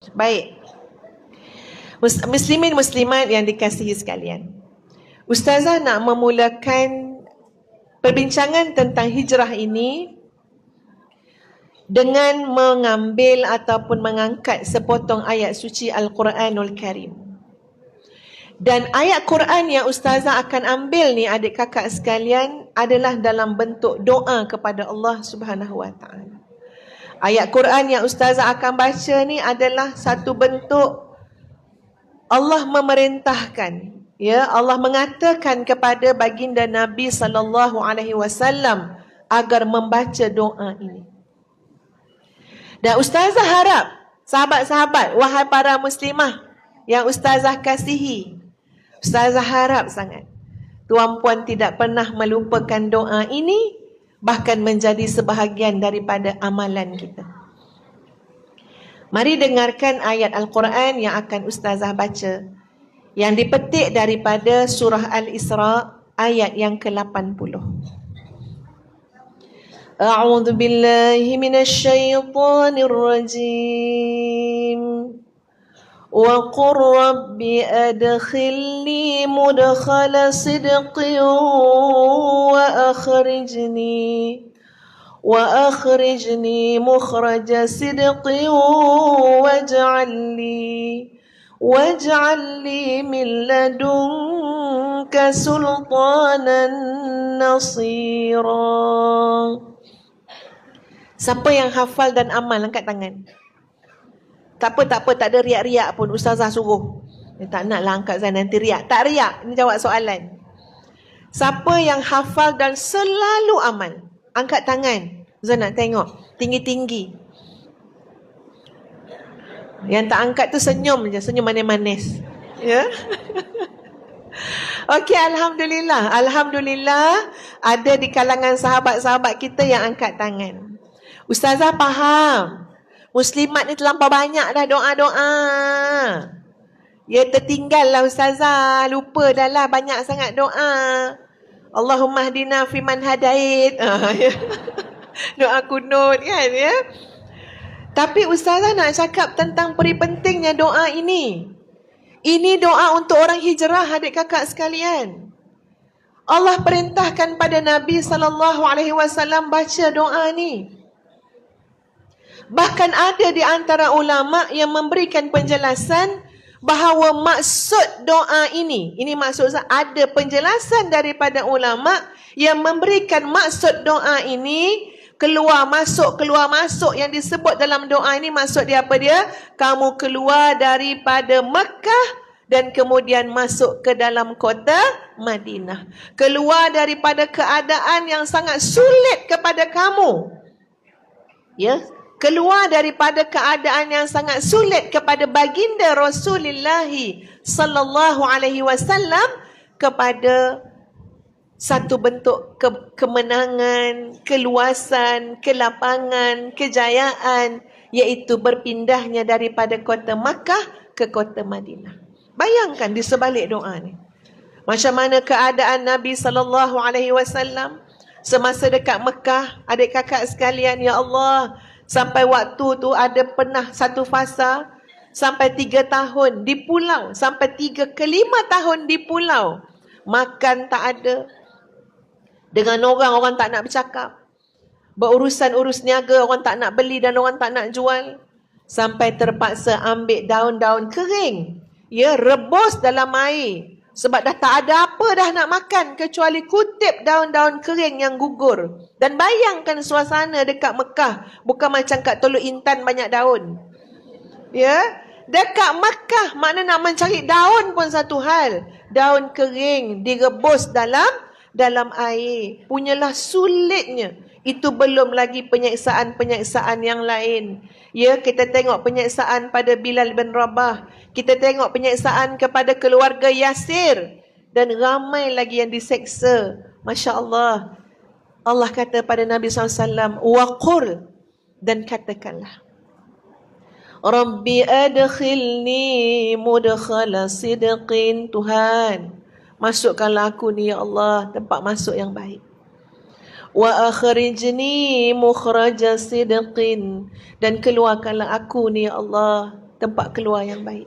Baik. Muslimin muslimat yang dikasihi sekalian. Ustazah nak memulakan perbincangan tentang hijrah ini dengan mengambil ataupun mengangkat sepotong ayat suci Al-Quranul Karim. Dan ayat Quran yang Ustazah akan ambil ni adik kakak sekalian adalah dalam bentuk doa kepada Allah Subhanahu Wa Taala. Ayat Quran yang Ustazah akan baca ni adalah satu bentuk Allah memerintahkan, ya, Allah mengatakan kepada baginda Nabi sallallahu alaihi wasallam agar membaca doa ini. Dan Ustazah harap sahabat-sahabat, wahai para muslimah yang Ustazah kasihi, Ustazah harap sangat tuan-puan tidak pernah melupakan doa ini, bahkan menjadi sebahagian daripada amalan kita. Mari dengarkan ayat Al-Quran yang akan Ustazah baca, yang dipetik daripada surah Al-Isra ayat yang ke-80. A'udzu billahi minasyaitonir rajim. Wa qur rabbi adkhilni mudkhala sidqin wa akhrijni mukhraja sidqin waj'al li min ladunka sultanan nasira. Siapa yang hafal dan amal angkat tangan. Tak apa, tak ada riak-riak pun, Ustazah suruh. Tak naklah angkat saya nanti riak. Tak riak, ini jawab soalan. Siapa yang hafal dan selalu amal? Angkat tangan. Ustaz nak tengok. Tinggi-tinggi. Yang tak angkat tu senyum je. Senyum manis-manis. Ya. Okey, Alhamdulillah. Alhamdulillah ada di kalangan sahabat-sahabat kita yang angkat tangan. Ustazah faham. Muslimat ni terlampau banyak dah doa-doa. Ya, tertinggal lah Ustazah. Lupa dah lah banyak sangat doa. Allahumma hdina fiman hadait. Doa kunut kan, ya. Tapi Ustazah nak cakap tentang peri pentingnya doa ini. Ini doa untuk orang hijrah, adik kakak sekalian. Allah perintahkan pada Nabi SAW baca doa ni. Bahkan ada di antara ulama yang memberikan penjelasan bahawa maksud doa ini maksud ada penjelasan daripada ulama yang memberikan maksud doa ini keluar masuk yang disebut dalam doa ini. Maksud dia apa dia? Kamu keluar daripada Mekah dan kemudian masuk ke dalam kota Madinah. Keluar daripada keadaan yang sangat sulit kepada kamu. Ya, keluar daripada keadaan yang sangat sulit kepada baginda Rasulullah sallallahu alaihi wasallam kepada satu bentuk kemenangan, keluasan, kelapangan, kejayaan, iaitu berpindahnya daripada kota Makkah ke kota Madinah. Bayangkan di sebalik doa ni. Macam mana keadaan Nabi sallallahu alaihi wasallam semasa dekat Mekah, adik kakak sekalian, ya Allah, sampai waktu tu ada pernah satu fasa sampai 3 tahun di pulau, sampai 3 ke 5 tahun di pulau. Makan tak ada. Dengan orang tak nak bercakap. Berurusan urus niaga, orang tak nak beli dan orang tak nak jual. Sampai terpaksa ambil daun-daun kering. Ya, rebus dalam air. Sebab dah tak ada apa dah nak makan kecuali kutip daun-daun kering yang gugur. Dan bayangkan suasana dekat Mekah. Bukan macam kat Teluk Intan banyak daun. Ya, dekat Mekah makna nak mencari daun pun satu hal. Daun kering direbus dalam air. Punyalah sulitnya. Itu belum lagi penyeksaan-penyeksaan yang lain. Ya, kita tengok penyeksaan pada Bilal bin Rabah. Kita tengok penyeksaan kepada keluarga Yasir. Dan ramai lagi yang diseksa. Masya Allah. Allah kata pada Nabi SAW, waqul, dan katakanlah, Rabbi adkhilni mudkhala sidqin. Tuhan, masukkanlah aku ni, ya Allah, tempat masuk yang baik. Wa akhrijni mukhraja sidqin, dan keluarkanlah aku ni, ya Allah, tempat keluar yang baik.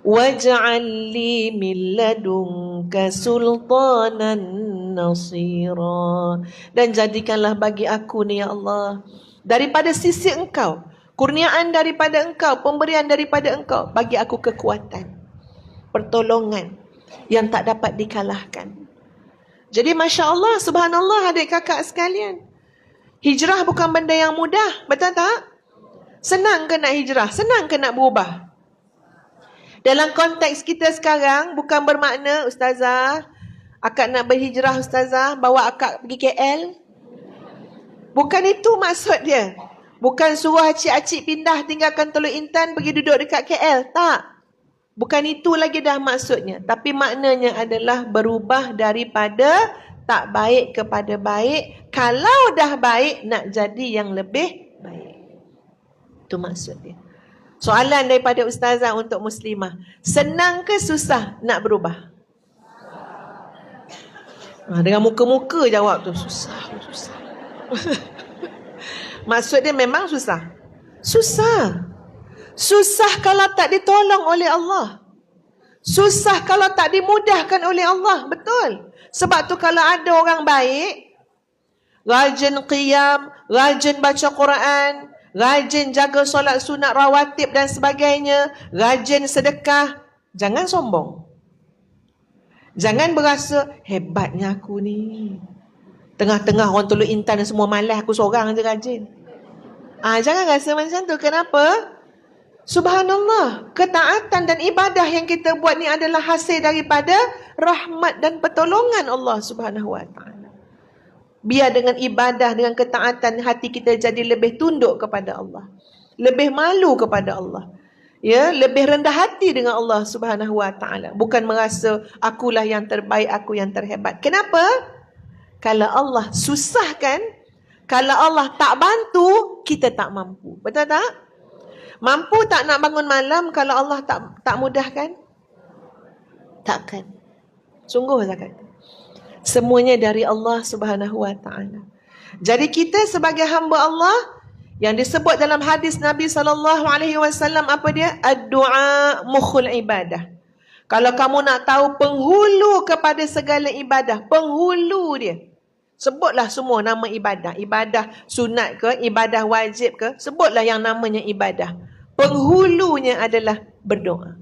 Waj'al li min ladunka sultanan nasira. Dan jadikanlah bagi aku ni ya Allah, daripada sisi engkau, kurniaan daripada engkau, pemberian daripada engkau, bagi aku kekuatan, pertolongan yang tak dapat dikalahkan. Jadi Masya Allah, subhanallah adik kakak sekalian, hijrah bukan benda yang mudah, betul tak? Senang ke nak hijrah? Senang ke nak berubah? Dalam konteks kita sekarang, bukan bermakna ustazah, akak nak berhijrah ustazah, bawa akak pergi KL. Bukan itu maksud dia. Bukan suruh acik-acik pindah tinggalkan Teluk Intan pergi duduk dekat KL. Tak. Bukan itu lagi dah maksudnya. Tapi maknanya adalah berubah daripada tak baik kepada baik. Kalau dah baik, nak jadi yang lebih baik. Itu maksud dia. Soalan daripada ustazah untuk muslimah. Senang ke susah nak berubah? Dengan muka-muka jawab tu. Susah. Maksud dia memang susah. Susah. Susah kalau tak ditolong oleh Allah. Susah kalau tak dimudahkan oleh Allah. Betul. Sebab tu kalau ada orang baik, rajin qiyam, rajin baca Quran, rajin jaga solat sunat rawatib dan sebagainya, rajin sedekah, jangan sombong. Jangan berasa hebatnya aku ni. Tengah-tengah orang Teluk Intan semua malas, aku seorang je rajin. Jangan rasa macam tu. Kenapa? Subhanallah, ketaatan dan ibadah yang kita buat ni adalah hasil daripada rahmat dan pertolongan Allah Subhanahu Wa Taala. Biar dengan ibadah, dengan ketaatan, hati kita jadi lebih tunduk kepada Allah, lebih malu kepada Allah, ya, lebih rendah hati dengan Allah Subhanahu Wa Taala. Bukan merasa akulah yang terbaik, aku yang terhebat. Kenapa? Kalau Allah susahkan, kalau Allah tak bantu, kita tak mampu. Betul tak? Mampu tak nak bangun malam kalau Allah tak mudahkan? Takkan. Sungguh saya kata. Semuanya dari Allah Subhanahu Wa Taala. Jadi kita sebagai hamba Allah, yang disebut dalam hadis Nabi SAW, apa dia? Ad-du'a mukhul ibadah. Kalau kamu nak tahu penghulu kepada segala ibadah, penghulu dia, sebutlah semua nama ibadah. Ibadah sunat ke, ibadah wajib ke, sebutlah yang namanya ibadah. Penghulunya adalah berdoa.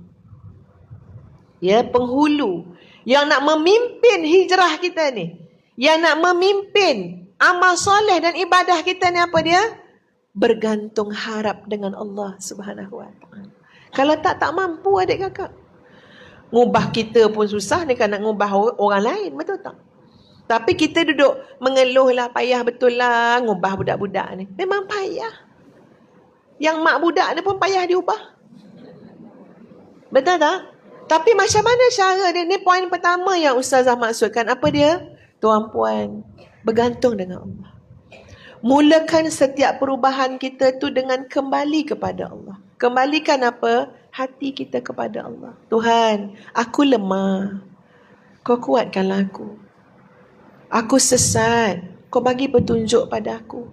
Ya, penghulu. Yang nak memimpin hijrah kita ni, yang nak memimpin amal soleh dan ibadah kita ni, apa dia? Bergantung harap dengan Allah Subhanahu Wa Taala. Kalau tak mampu adik kakak. Ngubah kita pun susah ni, kan nak ngubah orang lain, betul tak? Tapi kita duduk mengeluh lah, payah betul lah ngubah budak-budak ni. Memang payah. Yang mak budak ni pun payah diubah. Betul tak? Tapi macam mana cara dia? Ni poin pertama yang ustazah maksudkan. Apa dia? Tuan-puan, bergantung dengan Allah. Mulakan setiap perubahan kita tu dengan kembali kepada Allah. Kembalikan apa? Hati kita kepada Allah. Tuhan, aku lemah. Kau kuatkanlah aku. Aku sesat. Kau bagi petunjuk pada aku.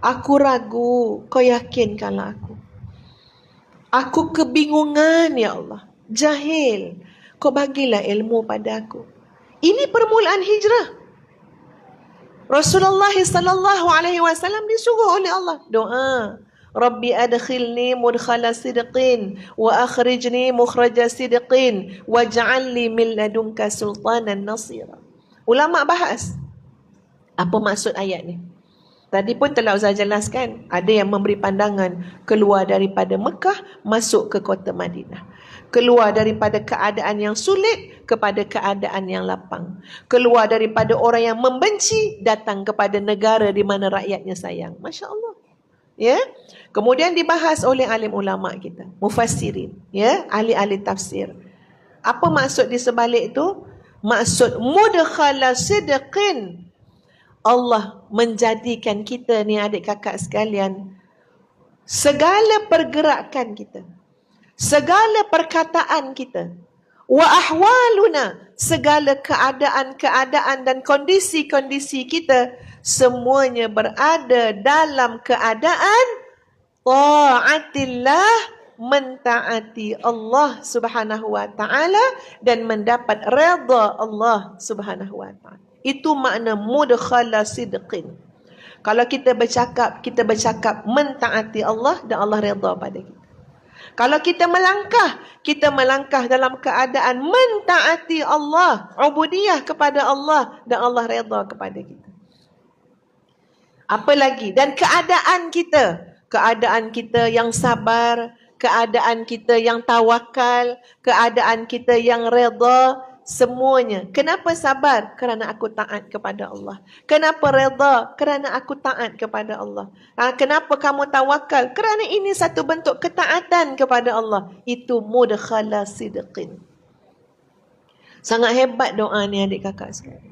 Aku ragu. Kau yakinkanlah aku. Aku kebingungan, ya Allah. Jahil. Kau bagilah ilmu pada aku. Ini permulaan hijrah. Rasulullah SAW disuruh oleh Allah doa, Rabbi adkhilni mudkhala sidqin wa akhrijni mukhraja sidqin waj'alni min ladunka sultanan nasira. Ulama bahas apa maksud ayat ni. Tadi pun telah Ustaz jelaskan. Ada yang memberi pandangan keluar daripada Mekah masuk ke kota Madinah. Keluar daripada keadaan yang sulit kepada keadaan yang lapang. Keluar daripada orang yang membenci datang kepada negara di mana rakyatnya sayang. Masya Allah. Ya. Kemudian dibahas oleh alim ulama kita, mufassirin, ya, ahli-ahli tafsir. Apa maksud di sebalik itu? Maksud mudkhala sidqin. Allah menjadikan kita ni adik kakak sekalian, segala pergerakan kita, segala perkataan kita, wa ahwaluna, segala keadaan-keadaan dan kondisi-kondisi kita, semuanya berada dalam keadaan ta'atillah, mentaati Allah Subhanahu wa taala dan mendapat redha Allah Subhanahu wa taala. Itu makna mudkhala sidqin. Kalau kita bercakap mentaati Allah dan Allah redha pada kita. Kalau kita melangkah dalam keadaan mentaati Allah, ubudiyah kepada Allah dan Allah redha kepada kita. Apa lagi? Dan keadaan kita yang sabar, keadaan kita yang tawakal, keadaan kita yang redha, semuanya. Kenapa sabar? Kerana aku taat kepada Allah. Kenapa redha? Kerana aku taat kepada Allah. Kenapa kamu tawakal? Kerana ini satu bentuk ketaatan kepada Allah. Itu mudkhala sidqin. Sangat hebat doa ni adik kakak sekalian.